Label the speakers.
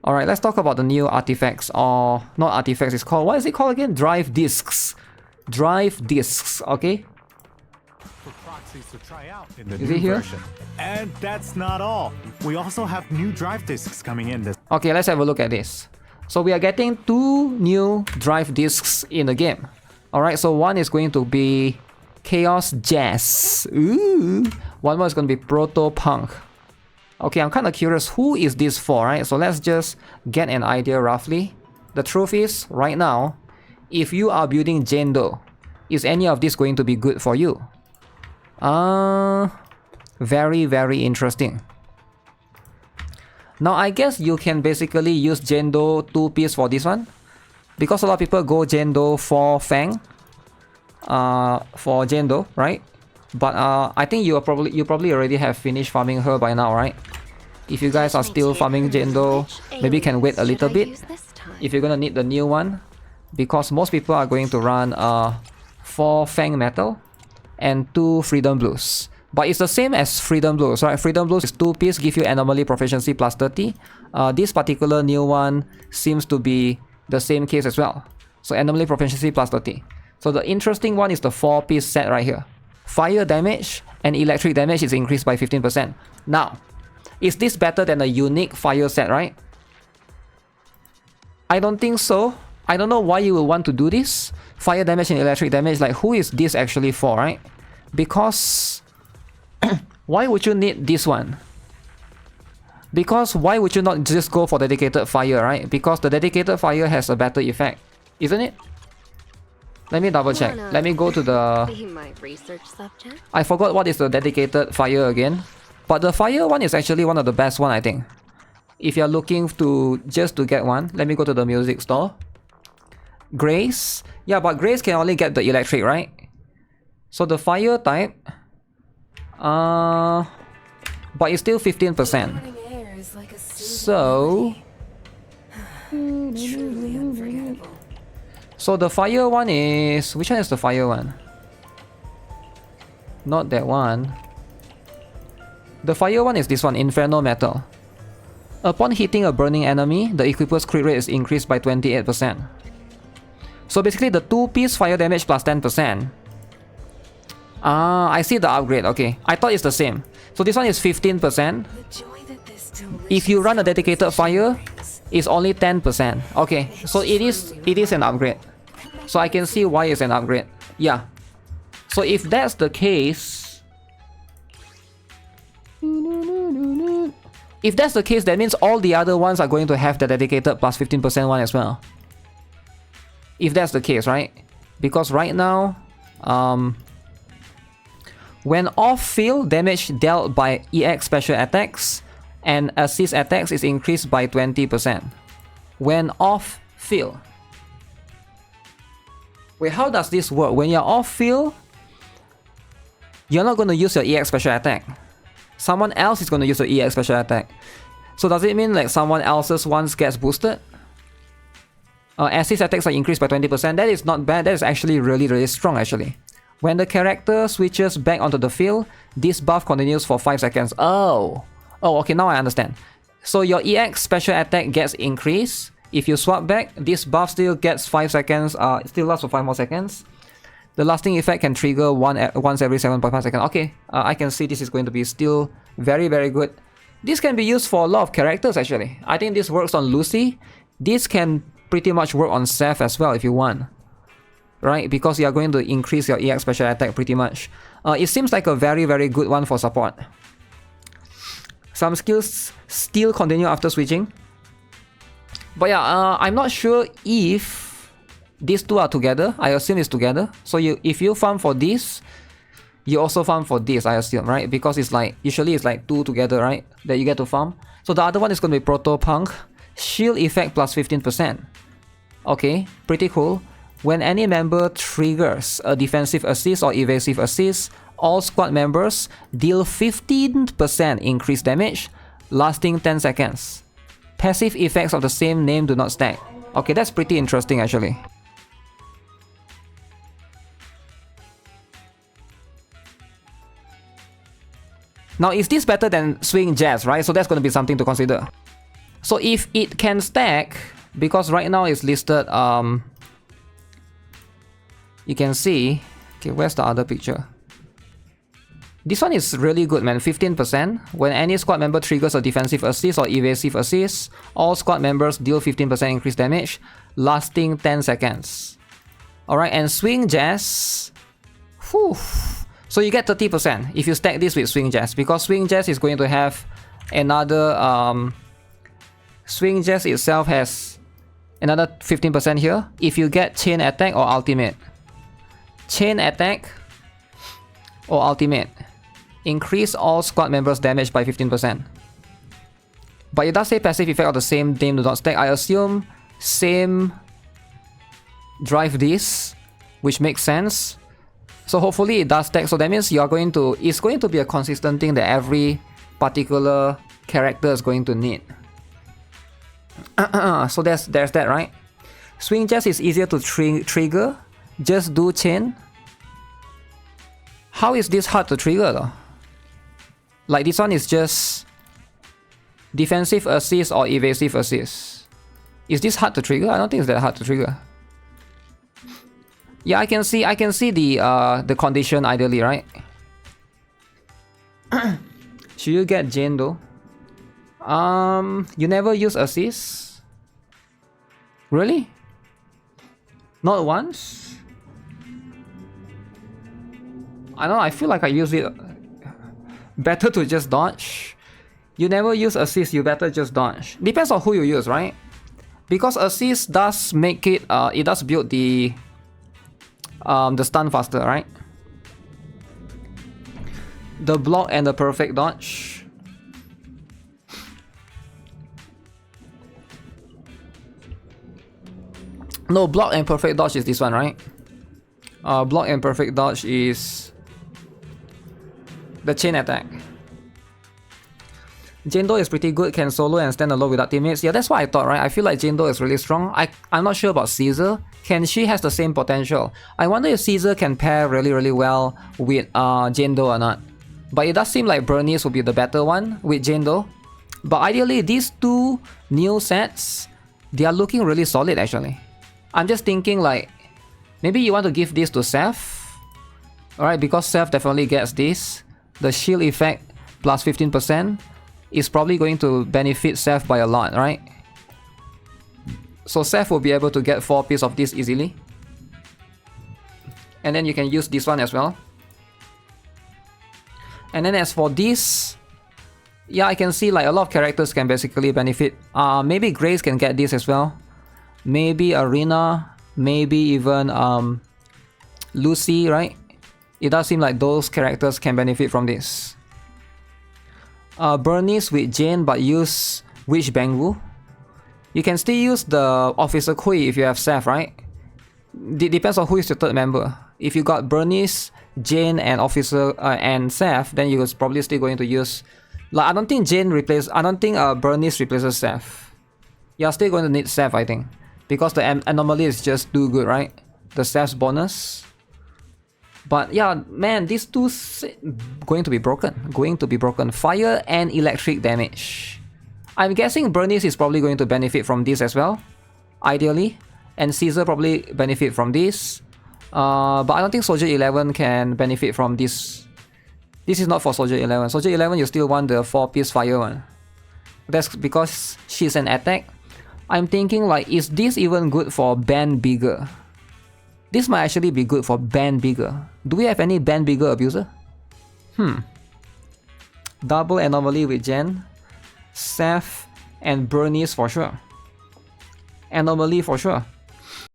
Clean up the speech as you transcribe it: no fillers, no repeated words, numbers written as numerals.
Speaker 1: Alright, let's talk about the new artifacts, or not artifacts, it's called, what is it called again? Drive discs. Drive discs, okay?
Speaker 2: To try out in the
Speaker 1: is
Speaker 2: new
Speaker 1: it here?
Speaker 2: version. And that's not all. We also have new drive discs coming in this.
Speaker 1: Okay, let's have a look at this. So we are getting 2 new drive discs in the game. Alright, so one is going to be Chaos Jazz. Ooh. One more is going to be Proto Punk. Okay, I'm kind of curious, who is this for, right? So let's just get an idea roughly. The truth is, right now, if you are building Jendo, is any of this going to be good for you? Very, very interesting. Now, I guess you can basically use Jendo 2-piece for this one, because a lot of people go Jendo 4 Fang for Jendo, right? But I think you probably already have finished farming her by now, right? If you guys are still farming Jendo, maybe you can wait a little bit if you're gonna need the new one, because most people are going to run 4 Fang Metal and 2 Freedom Blues. But it's the same as Freedom Blues, right? Freedom Blues is 2-piece, give you anomaly proficiency plus 30. This particular new one seems to be the same case as well. So anomaly proficiency plus 30. So the interesting one is the 4-piece set right here. Fire damage and electric damage is increased by 15%. Now, is this better than a unique fire set, right? I don't think so. I don't know why you will want to do this. Fire damage and electric damage, like who is this actually for, right? Because why would you need this one? Because why would you not just go for dedicated fire, right? Because the dedicated fire has a better effect, isn't it? Let me double check. Let me go to the... I forgot what is the dedicated fire again. But the fire one is actually one of the best one, I think. If you're looking to just to get one, let me go to the music store. Grace. Yeah, but Grace can only get the electric, right? So the fire type... but it's still 15%. So... So the fire one is... Which one is the fire one? Not that one. The fire one is this one, Inferno Metal. Upon hitting a burning enemy, the equiper's crit rate is increased by 28%. So basically the 2-piece fire damage plus 10%. I see the upgrade, okay. I thought it's the same. So this one is 15%. If you run a dedicated fire, it's only 10%. Okay, so it is an upgrade. So I can see why it's an upgrade. Yeah. So if that's the case... If that's the case, that means all the other ones are going to have the dedicated plus 15% one as well. If that's the case, right? Because right now, when off-field, damage dealt by EX special attacks and assist attacks is increased by 20%. When off-field. Wait, how does this work? When you're off-field, you're not going to use your EX special attack. Someone else is going to use the EX special attack. So does it mean like someone else's ones gets boosted? Assist attacks are increased by 20%. That is not bad. That is actually really, really strong actually. When the character switches back onto the field, this buff continues for 5 seconds. Oh, okay, now I understand. So your EX special attack gets increased. If you swap back, this buff still gets 5 seconds. It still lasts for 5 more seconds. The lasting effect can trigger once every 7.5 seconds. Okay, I can see this is going to be still very, very good. This can be used for a lot of characters actually. I think this works on Lucy. This can pretty much work on Seth as well if you want. Right? Because you are going to increase your EX special attack pretty much. It seems like a very, very good one for support. Some skills still continue after switching. But yeah, I'm not sure if these two are together. I assume it's together. So if you farm for this, you also farm for this, I assume, right? Because it's like, usually it's like 2 together, right? That you get to farm. So the other one is going to be Proto Punk. Shield effect plus 15%. Okay, pretty cool. When any member triggers a defensive assist or evasive assist, all squad members deal 15% increased damage, lasting 10 seconds. Passive effects of the same name do not stack. Okay, that's pretty interesting actually. Now, is this better than Swing Jazz, right? So that's going to be something to consider. So if it can stack, because right now it's listed, you can see, okay, where's the other picture? This one is really good, man. 15%. When any squad member triggers a defensive assist or evasive assist, all squad members deal 15% increased damage, lasting 10 seconds. Alright, and Swing Jazz. Whew. So you get 30% if you stack this with Swing Jazz, because Swing Jazz is going to have another... Swing Jazz itself has another 15% here if you get Chain Attack or Ultimate. Chain Attack or Ultimate. Increase all squad members' damage by 15%. But it does say passive effect of the same name do not stack. I assume same drive this, which makes sense. So hopefully it does stack. So that means you are going to, it's going to be a consistent thing that every particular character is going to need. So there's that, right? Swing Jazz is easier to trigger. Just do chain. How is this hard to trigger though? Like this one is just defensive assist or evasive assist. Is this hard to trigger? I don't think it's that hard to trigger. Yeah, I can see the condition ideally, right? Should you get Jane though? You never use assist? Really? Not once? I don't know, I feel like I use it. Better to just dodge. You never use assist, you better just dodge. Depends on who you use, right? Because assist does make it, it does build the stun faster, right? The block and the perfect dodge. No, block and perfect dodge is this one, right? Block and perfect dodge is the chain attack. Jendo is pretty good, can solo and stand alone without teammates. Yeah, that's what I thought, right? I feel like Jendo is really strong. I'm not sure about Caesar. She has the same potential. I wonder if Caesar can pair really well with Jendo or not. But it does seem like Bernice will be the better one with Jendo. But ideally, these two new sets, they are looking really solid actually. I'm just thinking like, maybe you want to give this to Seth. Alright, because Seth definitely gets this. The shield effect plus 15% is probably going to benefit Seth by a lot, right? So Seth will be able to get 4 pieces of this easily. And then you can use this one as well. And then as for this, yeah, I can see like a lot of characters can basically benefit. Maybe Grace can get this as well. Maybe Arena, maybe even Lucy, right? It does seem like those characters can benefit from this. Bernice with Jane, but use Witch Bangwu. You can still use the Officer Kui if you have Seth, right? Depends on who is your third member. If you got Bernice, Jane, and Officer and Seth, then you're probably still going to use. Like I don't think Bernice replaces Seth. You're still going to need Seth, I think, because the anomaly is just too good, right? The Seth's bonus. But yeah, man, these two going to be broken. Fire and electric damage. I'm guessing Bernice is probably going to benefit from this as well, ideally, and Caesar probably benefit from this. But I don't think Soldier 11 can benefit from this. This is not for Soldier 11. Soldier 11, you still want the 4-piece fire one. That's because she's an attack. I'm thinking like, is this even good for Band Bigger? This might actually be good for Band Bigger. Do we have any Band Bigger abuser? Double anomaly with Jen, Seth, and Bernice for sure. Anomaly for sure.